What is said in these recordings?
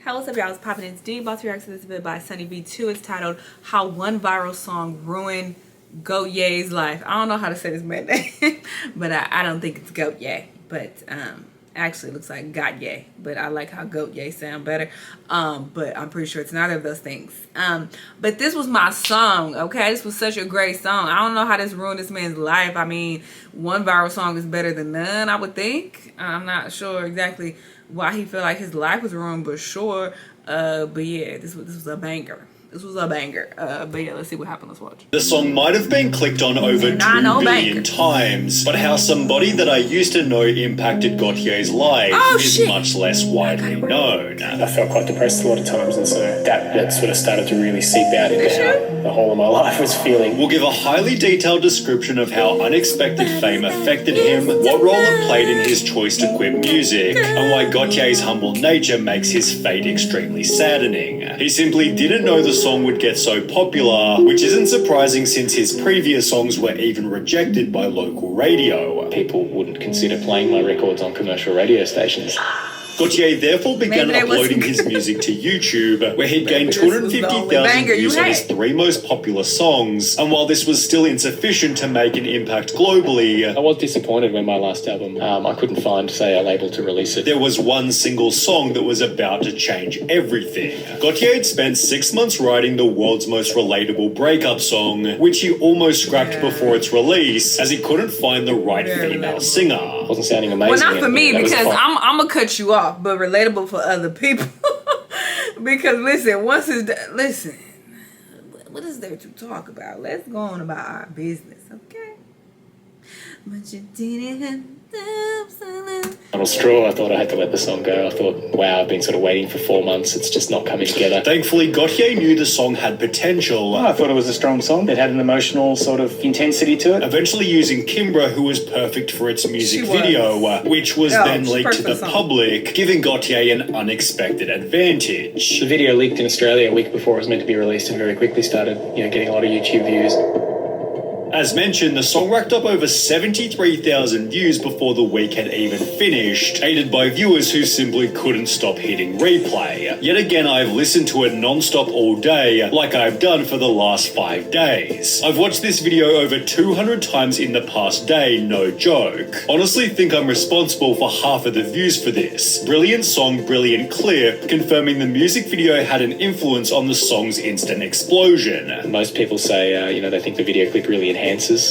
Hey, what's up, y'all? It's poppin'. It's D. About to react to this video by Sunny V2. It's titled "How One Viral Song Ruined Gotye's Life." I don't know how to say this man's name, but I don't think it's Gotye. But actually, it looks like Gotye. But I like how Gotye sound better. But I'm pretty sure it's neither of those things. But this was my song. Okay, this was such a great song. I don't know how this ruined this man's life. I mean, one viral song is better than none, I would think. I'm not sure exactly why he felt like his life was ruined, but sure. But yeah, this was a banger. This was a banger. But yeah, let's see what happened. Let's watch. The song might have been clicked on over 2 billion times, but how somebody that I used to know impacted Gotye's life is much less widely known. I felt quite depressed a lot of times, and so that sort of started to really seep out into how the whole of my life was feeling. We'll give a highly detailed description of how unexpected fame affected him, what role it played in his choice to quit music, and why Gotye's humble nature makes his fate extremely saddening. He simply didn't know the song would get so popular, which isn't surprising since his previous songs were even rejected by local radio. People wouldn't consider playing my records on commercial radio stations. Gotye therefore began uploading his music to YouTube, where he'd gained 250,000 views on his 3 most popular songs, and while this was still insufficient to make an impact globally, I was disappointed when my last album, I couldn't find, say, a label to release it. There was one single song that was about to change everything. Gotye had spent 6 months writing the world's most relatable breakup song, which he almost scrapped before its release, as he couldn't find the right female singer. It wasn't sounding amazing. Well, not for me, because I'm gonna cut you off. But relatable for other people. Because listen, listen, what is there to talk about? Let's go on about our business, okay? But you didn't. Final straw, I thought I had to let the song go. I thought, wow, I've been sort of waiting for 4 months. It's just not coming together. Thankfully, Gotye knew the song had potential. I thought it was a strong song. It had an emotional sort of intensity to it. Eventually using Kimbra, who was perfect for its music video, which was then leaked to the public, giving Gotye an unexpected advantage. The video leaked in Australia a week before it was meant to be released and very quickly started, getting a lot of YouTube views. As mentioned, the song racked up over 73,000 views before the week had even finished, aided by viewers who simply couldn't stop hitting replay. Yet again, I've listened to it non-stop all day, like I've done for the last 5 days. I've watched this video over 200 times in the past day, no joke. Honestly think I'm responsible for half of the views for this. Brilliant song, brilliant clip, confirming the music video had an influence on the song's instant explosion. Most people say, they think the video clip really enhances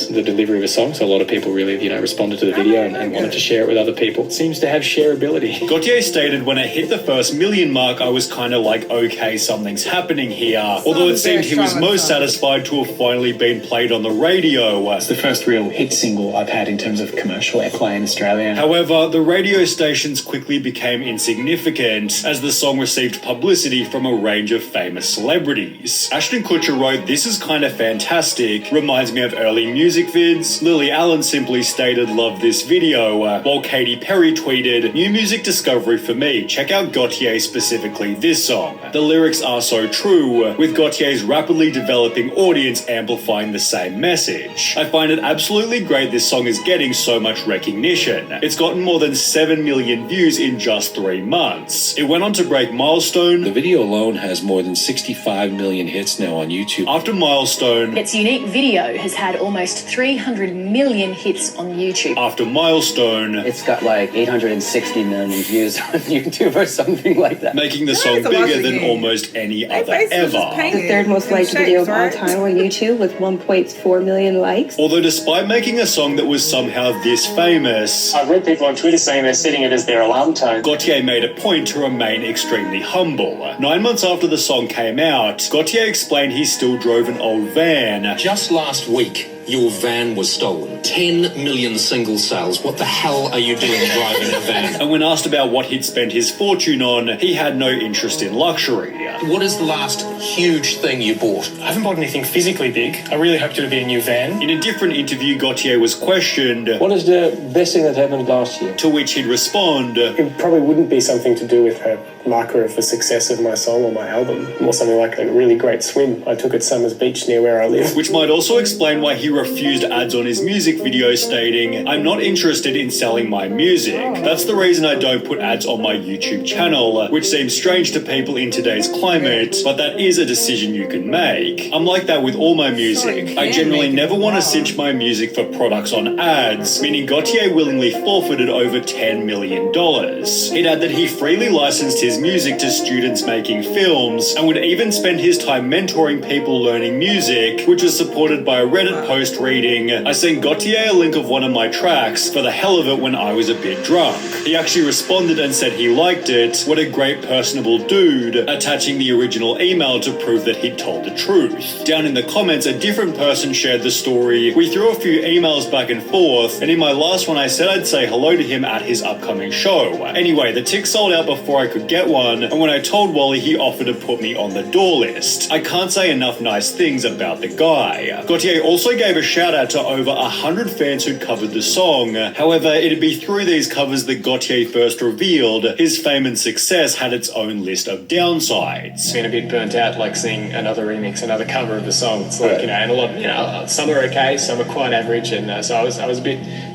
the delivery of a song, so a lot of people really, responded to the video and wanted to share it with other people. It seems to have shareability. Gotye stated, when it hit the first million mark, I was kind of like, okay, something's happening here. Although it seemed he was most satisfied to have finally been played on the radio. It's the first real hit single I've had in terms of commercial airplay in Australia. However, the radio stations quickly became insignificant as the song received publicity from a range of famous celebrities. Ashton Kutcher wrote, "This is kind of fantastic, reminds me of early music vids." Lily Allen simply stated, "Love this video," while Katy Perry tweeted, "New music discovery for me, check out Gotye, specifically this song. The lyrics are so true, with Gotye's rapidly developing audience amplifying the same message. I find it absolutely great this song is getting so much recognition. It's gotten more than 7 million views in just 3 months. It went on to break Milestone." The video alone has more than 65 million hits now on YouTube. After Milestone, its unique video has had almost 300 million hits on YouTube. After Milestone, it's got like 860 million views on YouTube or something like that. Making the song bigger than almost any other ever. The third most liked video of all time on YouTube with 1.4 million likes. Although despite making a song that was somehow this famous, I've read people on Twitter saying they're setting it as their alarm tone. Gotye made a point to remain extremely humble. 9 months after the song came out, Gotye explained he still drove an old van. Just last week, your van was stolen. 10 million single sales. What the hell are you doing driving a van? And when asked about what he'd spent his fortune on, he had no interest in luxury. What is the last huge thing you bought? I haven't bought anything physically big. I really hoped it would be a new van. In a different interview, Gotye was questioned, "What is the best thing that happened last year?" To which he'd respond, "It probably wouldn't be something to do with her marker of the success of my song or my album. Or something like a really great swim I took at Summers Beach near where I live. Which might also explain why he refused ads on his music video, stating, "I'm not interested in selling my music. That's the reason I don't put ads on my YouTube channel," which seems strange to people in today's climate, but that is a decision you can make. I'm like that with all my music. I generally never want to cinch my music for products on ads, meaning Gotye willingly forfeited over $10 million. He'd add that he freely licensed his music to students making films, and would even spend his time mentoring people learning music, which was supported by a Reddit post reading, "I sent Gotye a link of one of my tracks for the hell of it when I was a bit drunk. He actually responded and said he liked it. What a great personable dude," attaching the original email to prove that he'd told the truth. Down in the comments, a different person shared the story. "We threw a few emails back and forth, and in my last one I said I'd say hello to him at his upcoming show. Anyway, the tick sold out before I could get one, and when I told Wally, he offered to put me on the door list. I can't say enough nice things about the guy." Gotye also gave a shout out to over 100 fans who'd covered the song. However, it'd be through these covers that Gotye first revealed his fame and success had its own list of downsides. Been a bit burnt out, like seeing another remix, another cover of the song. It's like, and a lot, some are okay, some are quite average, and so I was a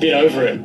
bit over it.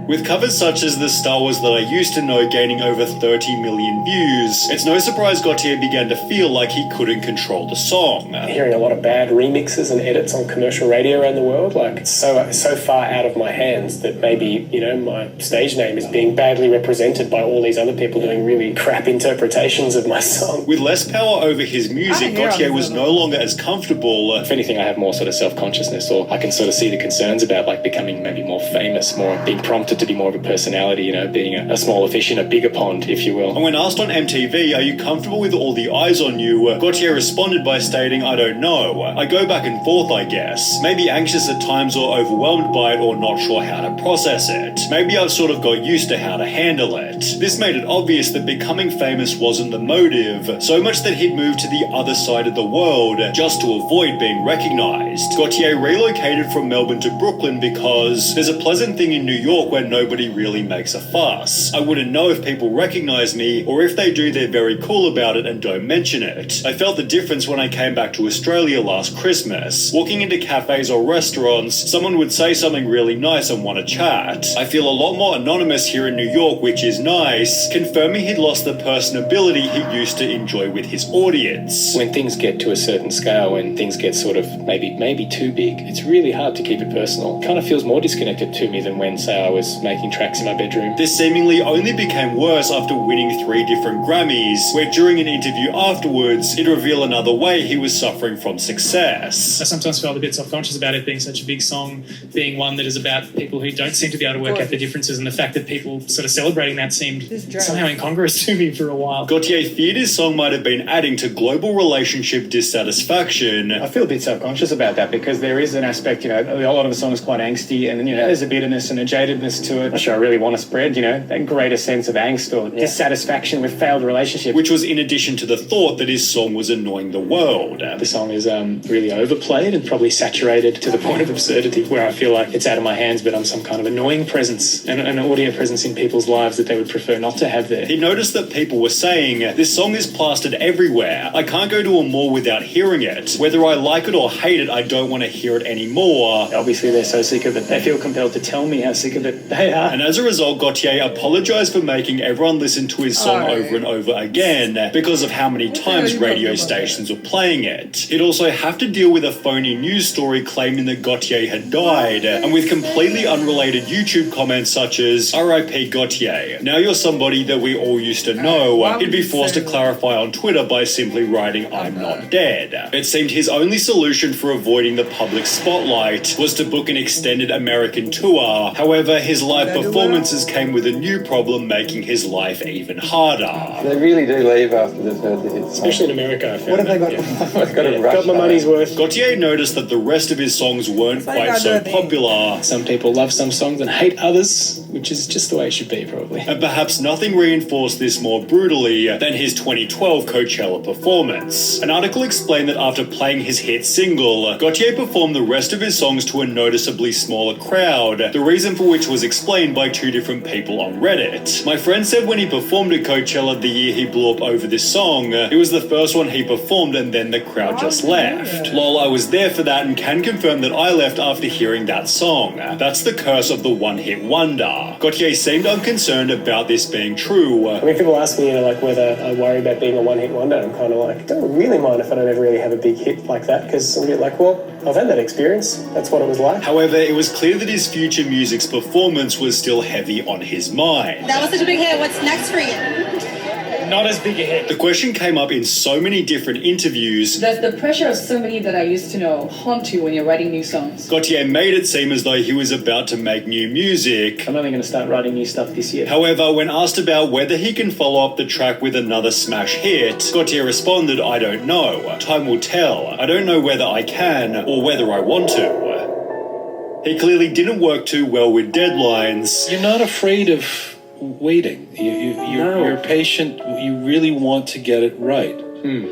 With covers such as the Star Wars that I used to know gaining over 30 million views, it's no surprise Gotye began to feel like he couldn't control the song. Hearing a lot of bad remixes and edits on commercial radio around the world, like it's so far out of my hands that maybe, my stage name is being badly represented by all these other people doing really crap interpretations of my song. With less power over his music, Gotye was no longer as comfortable. If anything, I have more sort of self-consciousness, or I can sort of see the concerns about like becoming maybe more famous, more being prompted to be more of a personality, being a smaller fish in a bigger pond, if you will. And when asked on MTV, "Are you comfortable with all the eyes on you?" Gotye responded by stating, "I don't know. I go back and forth, I guess. Maybe anxious at times or overwhelmed by it or not sure how to process it. Maybe I've sort of got used to how to handle it." This made it obvious that becoming famous wasn't the motive, so much that he'd moved to the other side of the world just to avoid being recognized. Gotye relocated from Melbourne to Brooklyn because there's a pleasant thing in New York where nobody really makes a fuss. I wouldn't know if people recognize me, or if they do, they're very cool about it and don't mention it. I felt the difference when I came back to Australia last Christmas. Walking into cafes or restaurants, someone would say something really nice and want to chat. I feel a lot more anonymous here in New York, which is nice, confirming he'd lost the personability he used to enjoy with his audience. When things get to a certain scale, when things get sort of maybe too big, it's really hard to keep it personal. It kind of feels more disconnected to me than when, say, I was making tracks in my bedroom. This seemingly only became worse after winning 3 different Grammys, where during an interview afterwards, he'd reveal another way he was suffering from success. I sometimes felt a bit self-conscious about it being such a big song, being one that is about people who don't seem to be able to work out the differences, and the fact that people sort of celebrating that seemed somehow incongruous to me for a while. Gotye feared his song might have been adding to global relationship dissatisfaction. I feel a bit self-conscious about that because there is an aspect, a lot of the song is quite angsty, and there's a bitterness and a jadedness to it. I'm not sure I really want to spread, that greater sense of angst or dissatisfaction with failed relationship. Which was in addition to the thought that his song was annoying the world. The song is really overplayed and probably saturated to the point of absurdity, where I feel like it's out of my hands, but I'm some kind of annoying presence, and an audio presence in people's lives that they would prefer not to have there. He noticed that people were saying, "This song is plastered everywhere. I can't go to a mall without hearing it. Whether I like it or hate it, I don't want to hear it anymore." Obviously, they're so sick of it, they feel compelled to tell me how sick of it they are. And as a result, Gotye apologized for making everyone listen to his song over and over again because of how many times radio stations were playing it. He'd also have to deal with a phony news story claiming that Gotye had died, and with completely unrelated YouTube comments such as, "RIP Gotye, now you're somebody that we all used to know." He'd be forced to clarify on Twitter by simply writing, "I'm not dead." It seemed his only solution for avoiding the public spotlight was to book an extended American tour. However, his live performances came with a new problem, making his life even harder. They really do leave after they've heard the hits. Especially in America, I found. What have they got? Got my money's worth. Gotye noticed that the rest of his songs weren't quite so popular. Some people love some songs and hate others. which is just the way it should be, probably. And perhaps nothing reinforced this more brutally than his 2012 Coachella performance. An article explained that after playing his hit single, Gotye performed the rest of his songs to a noticeably smaller crowd, the reason for which was explained by two different people on Reddit. My friend said when he performed at Coachella the year he blew up over this song, it was the first one he performed and then the crowd just left. Lol, I was there for that and can confirm that I left after hearing that song. That's the curse of the one-hit wonder. Gotye seemed unconcerned about this being true. I mean, people ask me, like, whether I worry about being a one-hit wonder. I'm kind of like, I don't really mind if I don't ever really have a big hit like that, because I'm a bit like, well, I've had that experience. That's what it was like. However, it was clear that his future music's performance was still heavy on his mind. That was such a big hit. What's next for you? Not as big a hit. The question came up in so many different interviews. Does the pressure of somebody that I used to know haunt you when you're writing new songs? Gotye made it seem as though he was about to make new music. I'm only going to start writing new stuff this year. However, when asked about whether he can follow up the track with another smash hit, Gotye responded, I don't know. Time will tell. I don't know whether I can or whether I want to. He clearly didn't work too well with deadlines. You're not afraid of waiting. You're patient. You really want to get it right.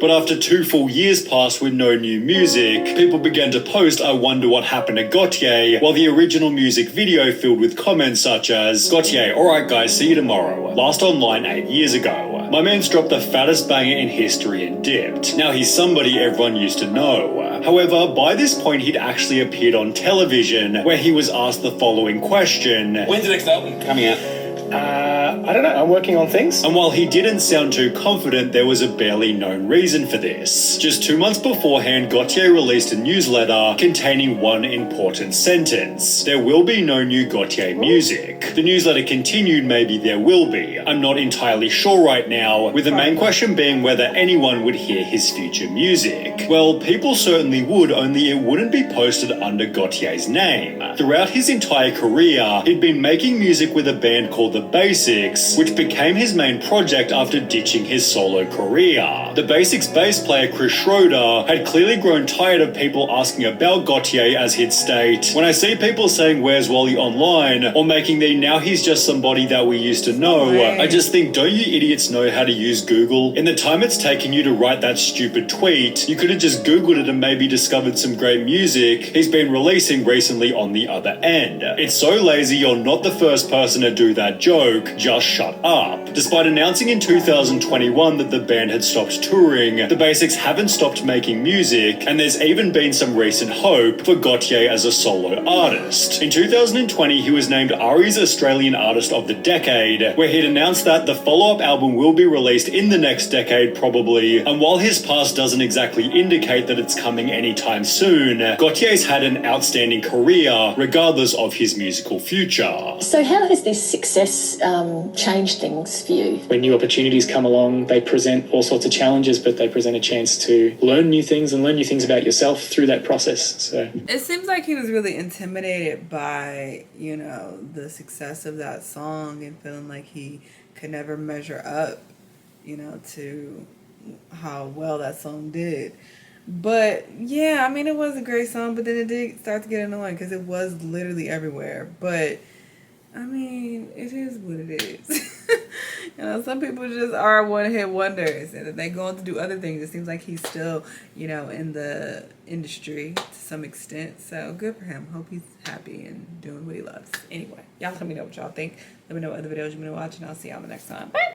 But after 2 full years passed with no new music, people began to post, I wonder what happened to Gotye, while the original music video filled with comments such as, Gotye, alright guys, see you tomorrow. Last online 8 years ago. My man's dropped the fattest banger in history and dipped. Now he's somebody everyone used to know. However, by this point he'd actually appeared on television, where he was asked the following question. When's the next album coming out? I don't know, I'm working on things. And while he didn't sound too confident, there was a barely known reason for this. Just 2 months beforehand, Gotye released a newsletter containing one important sentence. There will be no new Gotye music. The newsletter continued, maybe there will be. I'm not entirely sure right now, with the main question being whether anyone would hear his future music. Well, people certainly would, only it wouldn't be posted under Gotye's name. Throughout his entire career, he'd been making music with a band called The Basics, which became his main project after ditching his solo career. The Basics bass player Chris Schroeder had clearly grown tired of people asking about Gotye, as he'd state, when I see people saying where's Wally online, or making the now he's just somebody that we used to know, I just think, don't you idiots know how to use Google? In the time it's taken you to write that stupid tweet, you could have just Googled it and maybe discovered some great music he's been releasing recently on the other end. It's so lazy, you're not the first person to do that joke, just shut up. Despite announcing in 2021 that the band had stopped touring, the Basics haven't stopped making music, and there's even been some recent hope for Gotye as a solo artist. In 2020, he was named Ari's Australian Artist of the Decade, where he'd announced that the follow-up album will be released in the next decade probably, and while his past doesn't exactly indicate that it's coming anytime soon, Gotye's had an outstanding career regardless of his musical future. So how has this success changed things for you? When new opportunities come along, they present all sorts of challenges, but they present a chance to learn new things and learn new things about yourself through that process. So it seems like he was really intimidated by, the success of that song and feeling like he could never measure up, to how well that song did. But yeah, I mean, it was a great song, but then it did start to get annoying because it was literally everywhere. But I mean, it is what it is. Some people just are one-hit wonders, and if they go on to do other things, it seems like he's still, in the industry to some extent. So good for him. Hope he's happy and doing what he loves. Anyway, y'all let me know what y'all think. Let me know what other videos you want to watch, and I'll see y'all the next time. Bye.